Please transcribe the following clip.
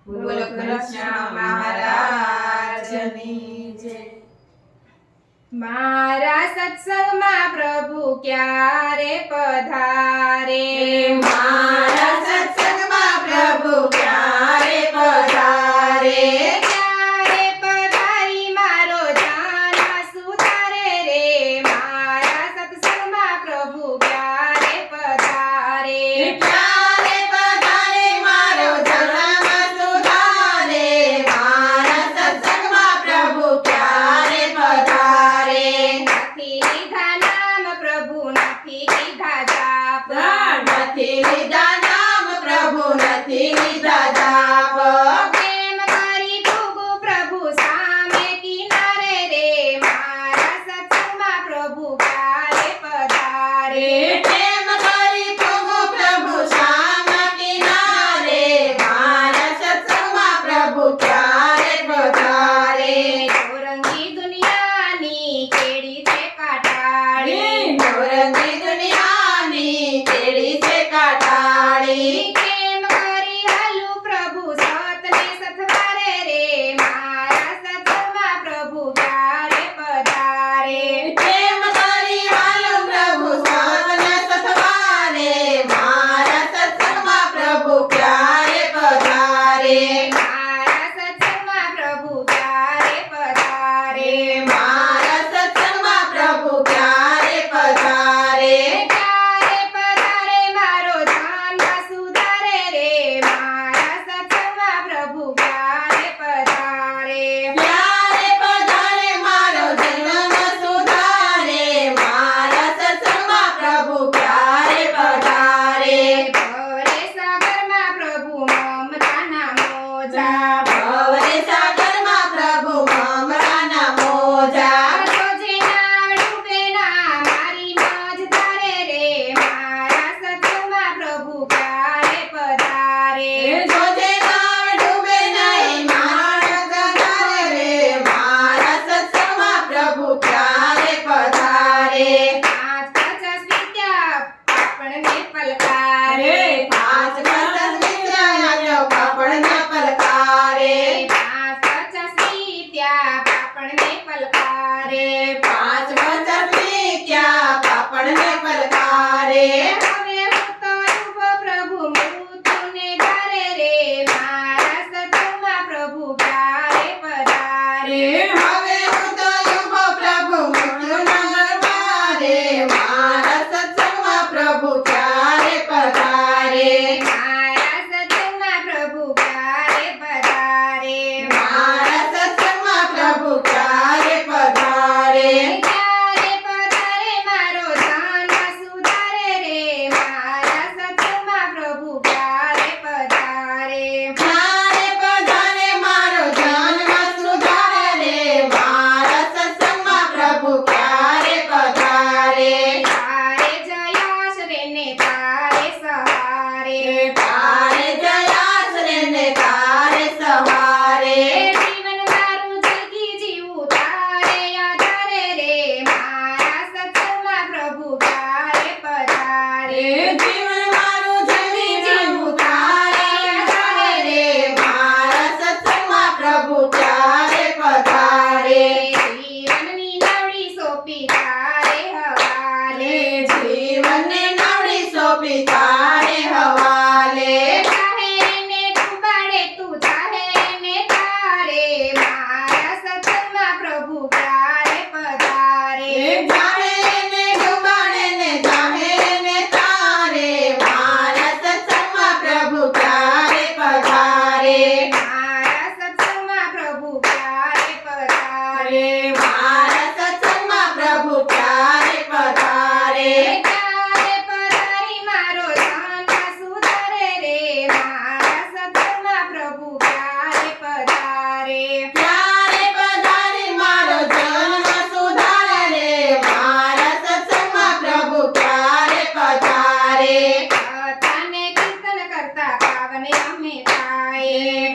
બોલો કૃષ્ણ મહારાજની જય। મારા સત્સંગમાં પ્રભુ ક્યારે પધારે, મારા સત્સંગમાં પ્રભુ ક્યારે પધારે, ક્યારે પધારી મારો જાન સુધારે રે, મારા સત્સંગમાં પ્રભુ ક્યારે પધારે, ક્યારે પધારે મારો જન્મ સુધારે, મારા સત્સંગમાં પ્રભુ ક્યારે પધારે, નથી લીધા નામ પ્રભુ નથી લીધા જાપ, નથી લીધા નામ પ્રભુ નથી લીધા જાપ, કેમ કરી ભોગું પ્રભુ સામે કિનારે રે, મારા સત્સંગમાં પ્રભુ ક્યારે પધારે, પ્રેમ કરી પ્રભુ પ્રભુ શ્યામ કિનારે, મારા સત્સંગમાં પ્રભુ ક્યારે પધારે, ઔરંગી દુનિયાની કેડી છે કાટાળી, નવરંગી દુનિયાની કેડી છે કાટાળી, કેમ કરી હાલું પ્રભુ સતને સથવારે રે, મારા સત્સંગમાં પ્રભુ ક્યારે પધારે, પ્રેમ કરી હાલું પ્રભુ સતને સથવારે, મારા સત્સંગમાં પ્રભુ ક્યારે પધારે, મારા સત્સંગમાં પ્રભુ ક્યારે પધારે, મારા સત્સંગમાં પ્રભુ ક્યારે પધારે, ક્યારે પધારે મારો જન્મ સુધારે રે, મારા સત્સંગમાં પ્રભુ ક્યારે પધારે, ક્યારે પધારે મારો જન્મ સુધારે, મારા સત્સંગમાં પ્રભુ ક્યારે પધારે, ભવરે સાગરમાં પ્રભુ મમતાના મોજા, ભવરે સાગરમાં પ્રભુ મમતાના મોજા, રોજે નાવ ડૂબે ના મારી મોજ ધારે રે, મારા સત્સંગમાં પ્રભુ ક્યારે પધારે, જોજે નાવ ડૂબે નહીં મારા ગંગારે રે, મારા સત્સંગમાં પ્રભુ ક્યારે પધારે, પાંચ પચાસ વિદ્યા આપણને પલકારે, પાંચ પચાસ વિદ્યા આપણને પલકારે, પાંચ પચાસ વિદ્યા આપણને પલકારે, પાંચ પચાસ વિદ્યા આપણને પલકારે, હવે હું તો ઉભો પ્રભુ મૃત્યુને ધારે રે, મારા સત્સંગમાં પ્રભુ ક્યારે પધારે, હવે હું તો યુવો પ્રભુ મૃત્યુના દરબારે, મારા સત્સંગમાં પ્રભુ ક્યારે પધારે, મારા સત્સંગમાં પ્રભુ ક્યારે પધારે, મારા સત્સંગમાં પ્રભુ ક્યારે પધારે, ક્યારે પધારે મારો જન્મ સુધારે રે, મારા સત્સંગમાં પ્રભુ ક્યારે પધારે, ક્યારે પધારે મારો જન્મ સુધારે, મારા સત્સંગમાં પ્રભુ ક્યારે પધારે, તારે જયાશ રે ને તારે સહારે, તારે જયાશ્રે ને તારે સહારે, જીવન મારું જિંદગી જીવું તારે આધારે રે, મારા સત્સંગમાં પ્રભુ ક્યારે પધારે, જીવન મારું જીવી જીવું તારે આધારે રે, મારા સત્સંગમાં પ્રભુ ક્યારે પધારે, જીવનની નાવડી સોંપી તારે હવાલે, જીવનને નાવડી સોંપી તારે હવાલે, ચાહે ને ડૂબાડે તું ચાહે ને તારે, મારા સત્સંગમાં પ્રભુ ક્યારે પધારે, જાણે ને ડૂબાડે ને જાણે ને તારે, મારા સત્સંગમાં પ્રભુ ક્યારે પધારે, મારા સત્સંગમાં પ્રભુ ક્યારે પધારે, મારા સત્સંગમાં પ્રભુ ક્યારે પધારે, ક્યારે પધારી મારો જન્મ સુધારે રે, મારા સત્સંગમાં પ્રભુ ક્યારે પધારે, ક્યારે પધારે મારો જન્મ સુધારે રે, મારા સત્સંગમાં પ્રભુ ક્યારે પધારે, કથાને કીર્તન કરતા પાવન અમે થાય,